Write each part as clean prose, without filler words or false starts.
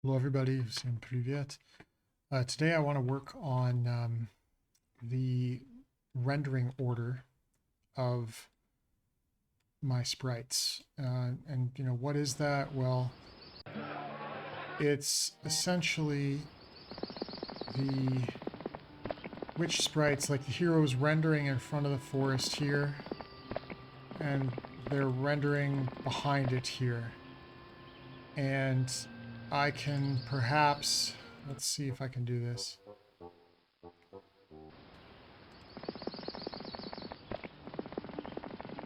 Hello everybody, всем привет. Today I want to work on the rendering order of my sprites. And what is that? Well, it's essentially the which sprites, like the heroes rendering in front of the forest here, and they're rendering behind it here. And I can perhaps, let's see if I can do this.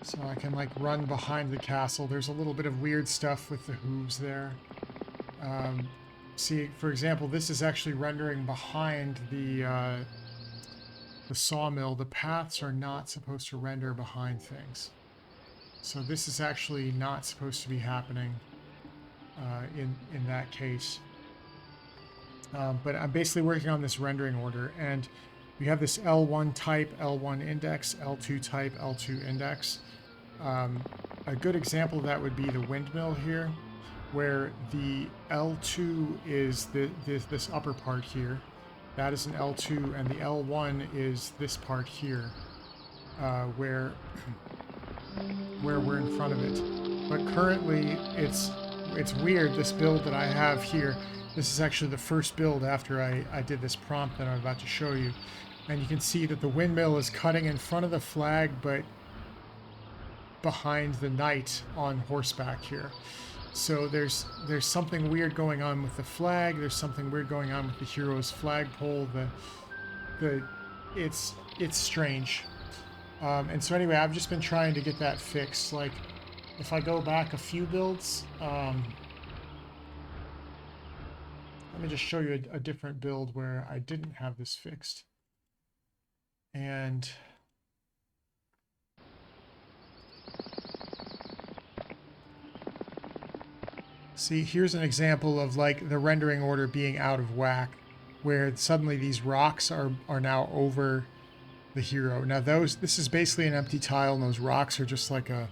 So I can like run behind the castle. There's a little bit of weird stuff with the hooves there. See, for example, this is actually rendering behind the sawmill. The paths are not supposed to render behind things. So this is actually not supposed to be happening in that case. But I'm basically working on this rendering order, and we have this L1 type, L1 index, L2 type, L2 index. A good example of that would be the windmill here, where the L2 is this upper part here. That is an L2, and the L1 is this part here, where we're in front of it. But currently, it's weird, this build that I have here. This is actually the first build after I did this prompt that I'm about to show you. And you can see that the windmill is cutting in front of the flag, but behind the knight on horseback here. So there's something weird going on with the flag. There's something weird going on with the hero's flagpole. It's strange. And so anyway, I've just been trying to get that fixed. Like, if I go back a few builds, let me just show you a different build where I didn't have this fixed. And see, here's an example of like the rendering order being out of whack, where suddenly these rocks are now over the hero. Now this is basically an empty tile, and those rocks are just like a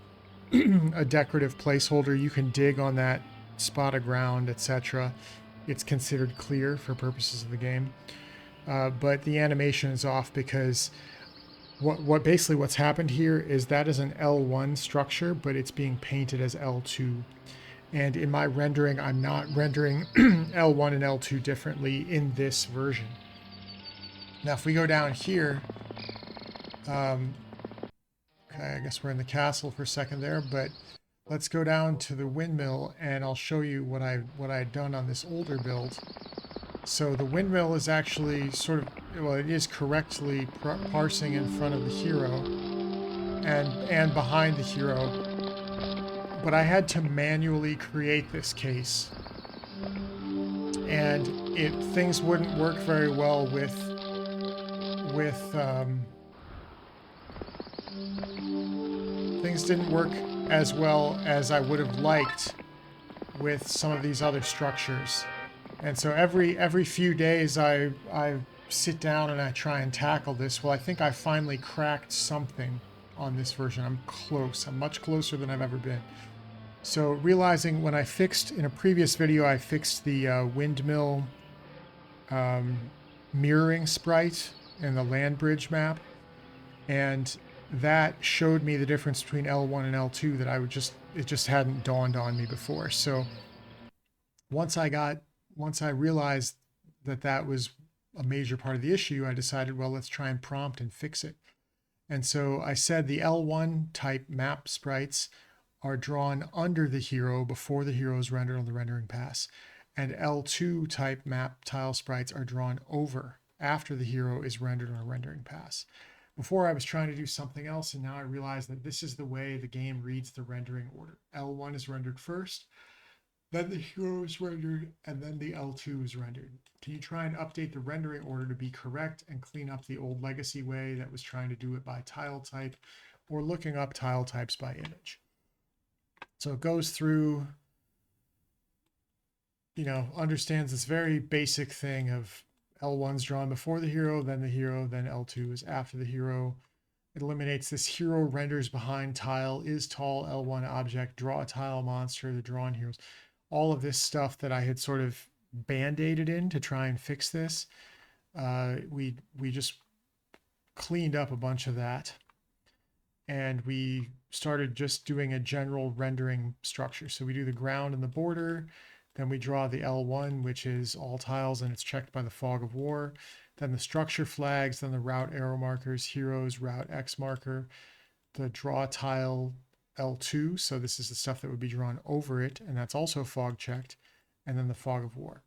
a decorative placeholder. You can dig on that spot of ground, etc. It's considered clear for purposes of the game. But the animation is off because basically what's happened here is that is an L1 structure, but it's being painted as L2. And in my rendering, I'm not rendering L1 and L2 differently in this version. Now, if we go down here, okay, I guess we're in the castle for a second there, but let's go down to the windmill, and I'll show you what I'd done on this older build. So the windmill is actually sort of, well, it is correctly parsing in front of the hero and behind the hero. But I had to manually create this case, and things wouldn't work very well with things didn't work as well as I would have liked with some of these other structures. And so every few days I sit down and I try and tackle this. Well, I think I finally cracked something on this version. I'm close. I'm much closer than I've ever been. So realizing when I fixed, in a previous video, I fixed the windmill mirroring sprite in the land bridge map, and that showed me the difference between L1 and L2 that it just hadn't dawned on me before. So once I realized that was a major part of the issue, I decided, well, let's try and prompt and fix it. And so I said the L1 type map sprites are drawn under the hero before the hero is rendered on the rendering pass, and L2 type map tile sprites are drawn over after the hero is rendered on a rendering pass. Before I was trying to do something else, and now I realize that this is the way the game reads the rendering order. L1 is rendered first, then the hero is rendered, and then the L2 is rendered. Can you try and update the rendering order to be correct and clean up the old legacy way that was trying to do it by tile type or looking up tile types by image? So it goes through, understands this very basic thing of L1's drawn before the hero, then L2 is after the hero. It eliminates this hero renders behind tile, is tall L1 object, draw a tile monster, the drawn heroes. All of this stuff that I had sort of band-aided in to try and fix this. We just cleaned up a bunch of that, and we started just doing a general rendering structure. So we do the ground and the border, then we draw the L1, which is all tiles, and it's checked by the fog of war. Then the structure flags, then the route arrow markers, heroes, route X marker, the draw tile L2. So this is the stuff that would be drawn over it, and that's also fog checked. And then the fog of war.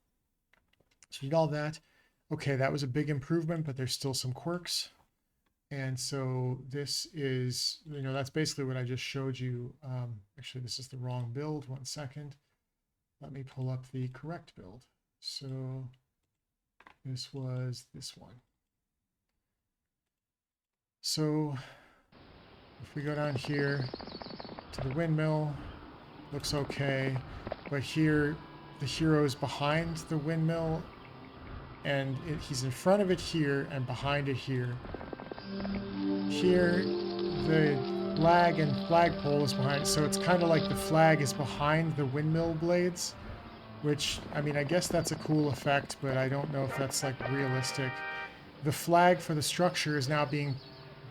So we did all that. Okay, that was a big improvement, but there's still some quirks. And so this is, that's basically what I just showed you. Actually, this is the wrong build. 1 second. Let me pull up the correct build. So this was this one. So if we go down here to the windmill, looks okay. But here, the hero is behind the windmill, and he's in front of it here and behind it here. Here, the flag and flagpole is behind, so it's kind of like the flag is behind the windmill blades, which, I mean, I guess that's a cool effect, but I don't know if that's like realistic. The flag for the structure is now being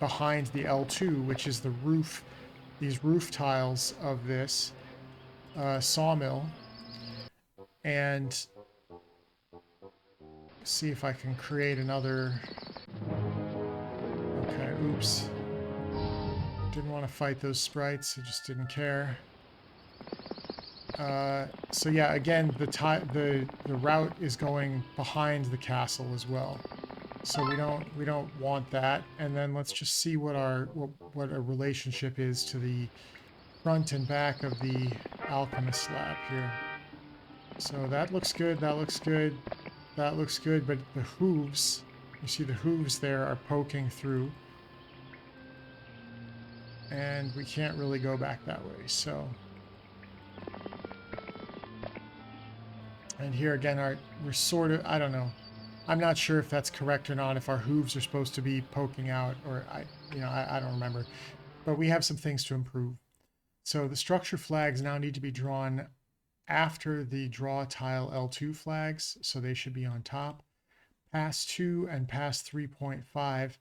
behind the L2, which is the roof, these roof tiles of this sawmill. And see if I can create another. Okay, oops. Didn't want to fight those sprites, I just didn't care. So yeah, again, the route is going behind the castle as well. So we don't want that. And then let's just see what our relationship is to the front and back of the alchemist slab here. So that looks good, that looks good, that looks good, but the hooves, you see the hooves there are poking through. And we can't really go back that way, so. And here again, we're sort of, I don't know. I'm not sure if that's correct or not, if our hooves are supposed to be poking out, or I don't remember. But we have some things to improve. So the structure flags now need to be drawn after the draw tile L2 flags, so they should be on top. Pass 2 and pass 3.5.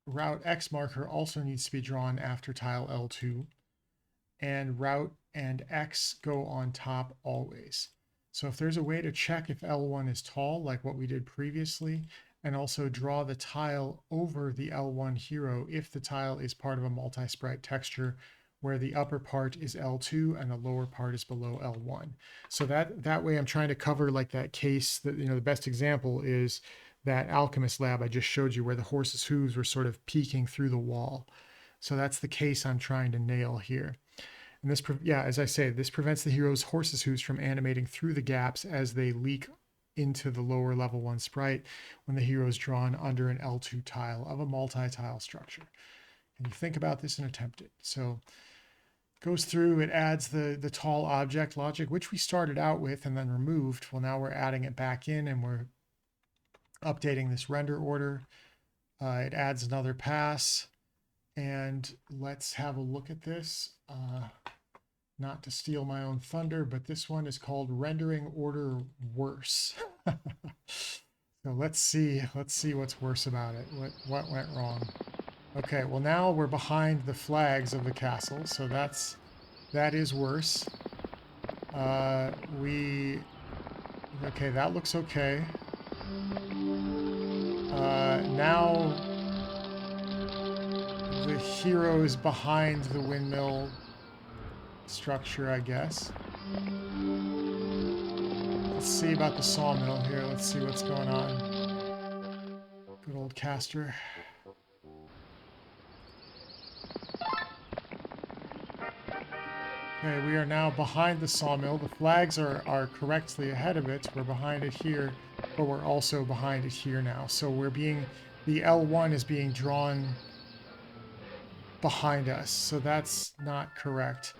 Route X marker also needs to be drawn after tile L2. And route and X go on top always. So if there's a way to check if L1 is tall, like what we did previously, and also draw the tile over the L1 hero if the tile is part of a multi-sprite texture where the upper part is L2 and the lower part is below L1. So that way I'm trying to cover like that case that, the best example is that alchemist lab I just showed you where the horse's hooves were sort of peeking through the wall. So that's the case I'm trying to nail here. And this, as I say, this prevents the hero's horse's hooves from animating through the gaps as they leak into the lower level 1 sprite when the hero is drawn under an L2 tile of a multi-tile structure. And you think about this and attempt it. So it goes through, it adds the tall object logic, which we started out with and then removed. Well, now we're adding it back in and we're updating this render order. It adds another pass. And let's have a look at this. Not to steal my own thunder, but this one is called rendering order worse. So let's see what's worse about it. What went wrong? Okay, well now we're behind the flags of the castle, so that is worse. Okay, that looks okay. Now the hero is behind the windmill structure, I guess. Let's see about the sawmill here. Let's see what's going on. Good old caster. Okay, we are now behind the sawmill. The flags are correctly ahead of it. We're behind it here, but we're also behind it here now. So the L1 is being drawn behind us. So that's not correct.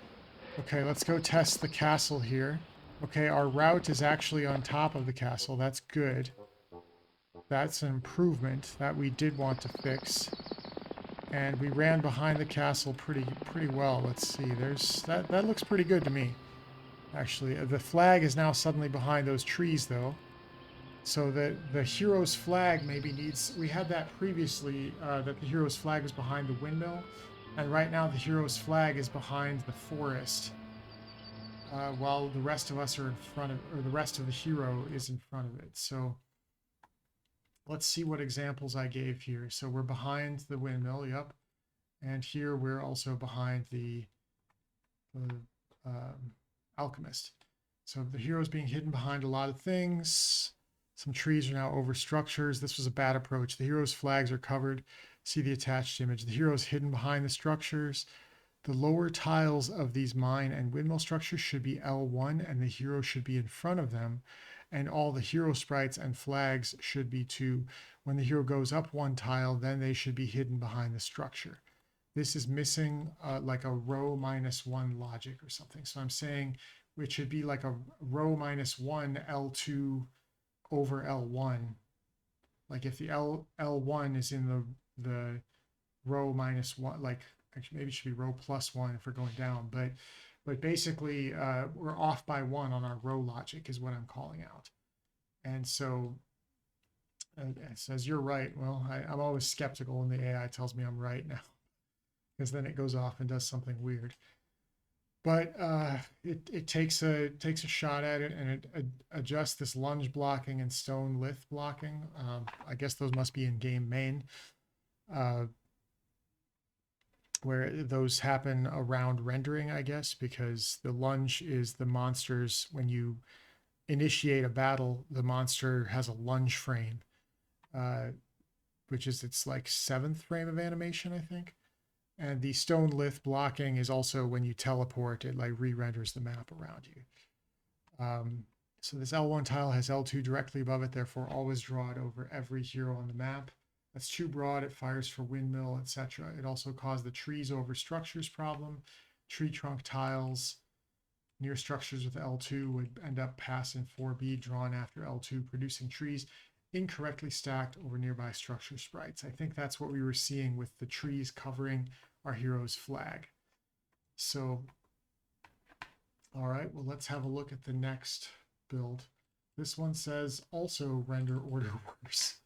Okay, let's go test the castle here. Okay, our route is actually on top of the castle. That's good. That's an improvement that we did want to fix. And we ran behind the castle pretty well. Let's see. That looks pretty good to me. Actually, the flag is now suddenly behind those trees, though. So the hero's flag maybe needs... We had that previously, that the hero's flag was behind the windmill. And right now the hero's flag is behind the forest. While the rest of us are in front of... Or the rest of the hero is in front of it. So let's see what examples I gave here. So we're behind the windmill, yep. And here we're also behind the alchemist. So the hero is being hidden behind a lot of things. Some trees are now over structures. This was a bad approach. The hero's flags are covered. See the attached image. The hero is hidden behind the structures. The lower tiles of these mine and windmill structures should be L1 and the hero should be in front of them. And all the hero sprites and flags should be 2. When the hero goes up one tile, then they should be hidden behind the structure. This is missing like a row -1 logic or something. So I'm saying it should be like a row -1 L2 over L1. Like if the L1 is in the row -1, like actually maybe it should be row +1 if we're going down. But basically we're off by 1 on our row logic is what I'm calling out. And so it says you're right. Well, I'm always skeptical when the AI tells me I'm right now, because then it goes off and does something weird. But it takes a shot at it, and it adjusts this lunge blocking and stone lith blocking. I guess those must be in game main, where those happen around rendering, I guess, because the lunge is the monsters. When you initiate a battle, the monster has a lunge frame, which is its like 7th frame of animation, I think. And the stone lith blocking is also when you teleport, it like re-renders the map around you. So this L1 tile has L2 directly above it, therefore always draw it over every hero on the map. That's too broad, it fires for windmill, etc. It also caused the trees over structures problem. Tree trunk tiles near structures with L2 would end up passing 4B drawn after L2, producing trees incorrectly stacked over nearby structure sprites. I think that's what we were seeing with the trees covering our hero's flag. So, all right, well, let's have a look at the next build. This one says also render order worse.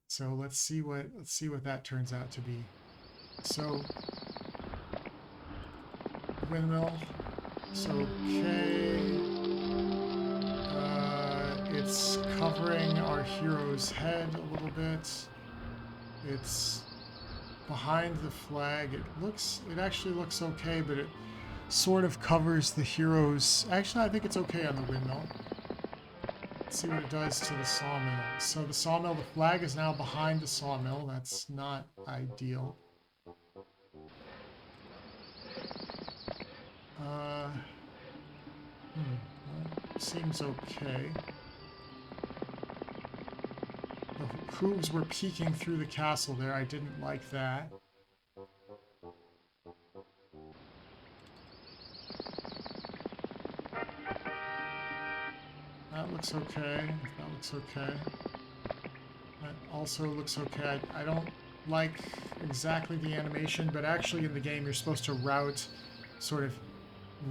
So let's see what that turns out to be. So windmill. So okay. It's covering our hero's head a little bit. It's behind the flag. It actually looks okay, but it sort of covers the hero's... Actually, I think it's okay on the windmill. Let's see what it does to the sawmill. So the sawmill, the flag is now behind the sawmill. That's not ideal. Seems okay. The hooves were peeking through the castle there. I didn't like that. That looks okay. That looks okay. That also looks okay. I don't like exactly the animation, but actually in the game you're supposed to route sort of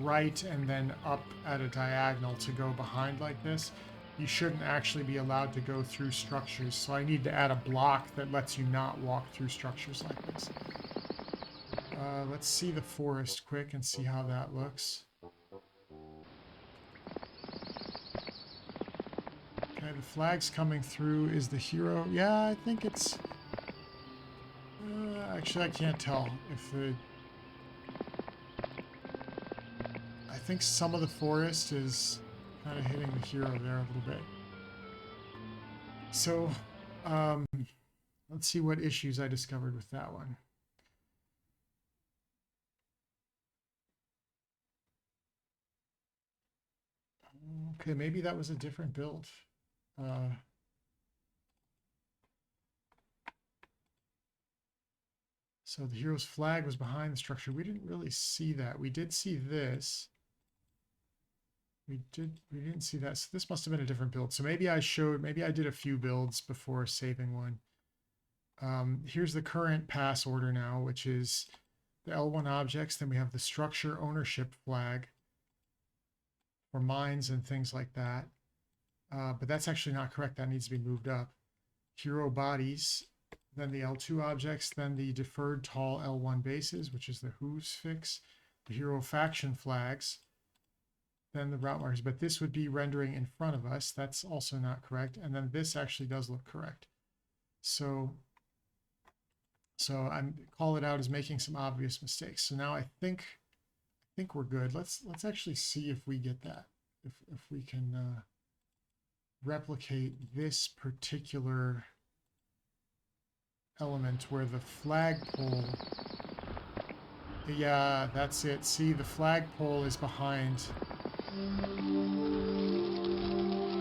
right and then up at a diagonal to go behind like this. You shouldn't actually be allowed to go through structures, so I need to add a block that lets you not walk through structures like this. Let's see the forest quick and see how that looks. Okay, the flag's coming through. Is the hero? Yeah, I think it's... actually, I can't tell if the... I think some of the forest is kind of hitting the hero there a little bit. So, let's see what issues I discovered with that one. Okay, maybe that was a different build. So the hero's flag was behind the structure. We didn't really see that. We did see this. We didn't see that. So this must have been a different build. So maybe I did a few builds before saving one. Here's the current pass order now, which is the L1 objects. Then we have the structure ownership flag. or mines and things like that. But that's actually not correct. That needs to be moved up. Hero bodies, then the L2 objects, then the deferred tall L1 bases, which is the hooves fix, the hero faction flags, then the route markers. But this would be rendering in front of us. That's also not correct. And then this actually does look correct. So I'm call it out as making some obvious mistakes. So now I think we're good. Let's actually see if we get that. If we can replicate this particular element where the flagpole, yeah, that's it. See, the flagpole is behind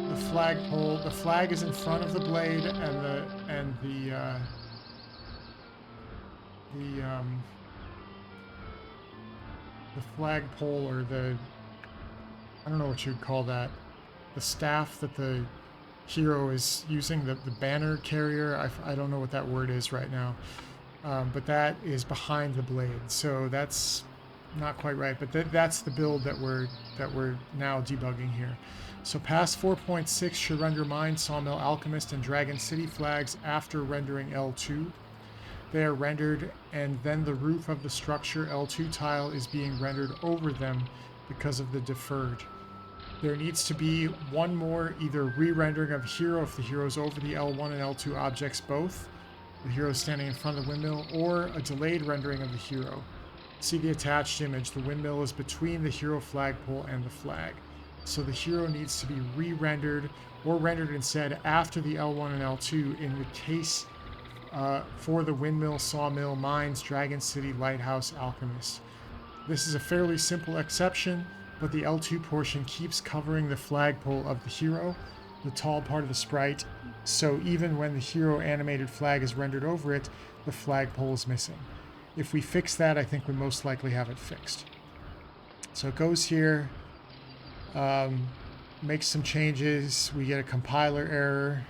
the flagpole. The flag is in front of the blade, and the flagpole, or I don't know what you'd call that, the staff that the hero is using, the banner carrier. I don't know what that word is right now, but that is behind the blade, so that's not quite right. But that's the build that we're now debugging here. So past 4.6 should render mine, sawmill, alchemist, and dragon city flags after rendering L2. They are rendered, and then the roof of the structure L2 tile is being rendered over them because of the deferred. There needs to be one more either re-rendering of hero if the hero is over the L1 and L2 objects both, the hero standing in front of the windmill, or a delayed rendering of the hero. See the attached image. The windmill is between the hero flagpole and the flag. So the hero needs to be re-rendered or rendered instead after the L1 and L2 in the case for the windmill, sawmill, mines, dragon city, lighthouse, alchemist. This is a fairly simple exception, but the L2 portion keeps covering the flagpole of the hero, the tall part of the sprite, so even when the hero animated flag is rendered over it, the flagpole is missing. If we fix that, I think we most likely have it fixed. So it goes here, makes some changes, we get a compiler error,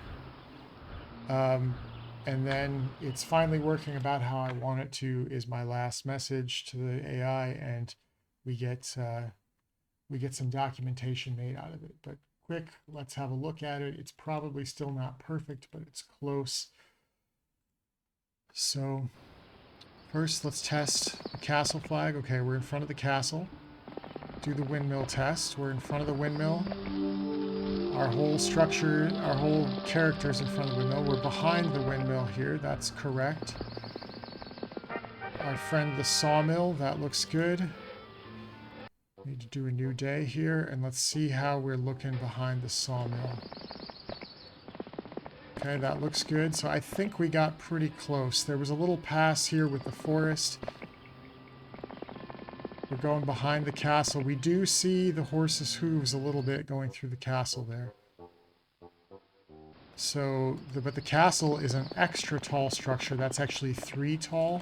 and then it's finally working about how I want it to, is my last message to the AI, and we get some documentation made out of it. But quick, let's have a look at it. It's probably still not perfect, but it's close. So first, let's test the castle flag. Okay, we're in front of the castle. Do the windmill test. We're in front of the windmill. Our whole structure, our whole character is in front of the windmill. We're behind the windmill here. That's correct. Our friend the sawmill, that looks good. Need to do a new day here, and let's see how we're looking behind the sawmill. Okay, that looks good. So I think we got pretty close. There was a little pass here with the forest. We're going behind the castle. We do see the horse's hooves a little bit going through the castle there. So, but the castle is an extra tall structure. That's actually 3 tall.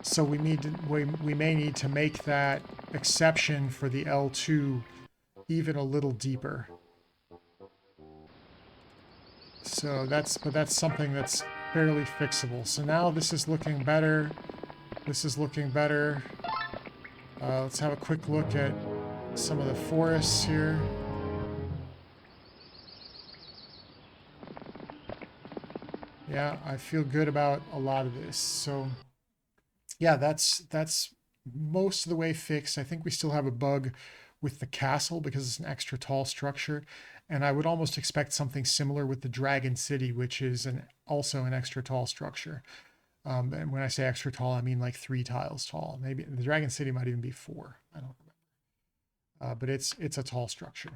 So we may need to make that exception for the L2 even a little deeper. So that's something that's fairly fixable. So now this is looking better. This is looking better. Let's have a quick look at some of the forests here. Yeah, I feel good about a lot of this. So yeah, that's most of the way fixed. I think we still have a bug with the castle because it's an extra tall structure. And I would almost expect something similar with the Dragon City, which is also an extra tall structure. And when I say extra tall, I mean like 3 tiles tall. Maybe the Dragon City might even be 4. I don't remember. But it's a tall structure.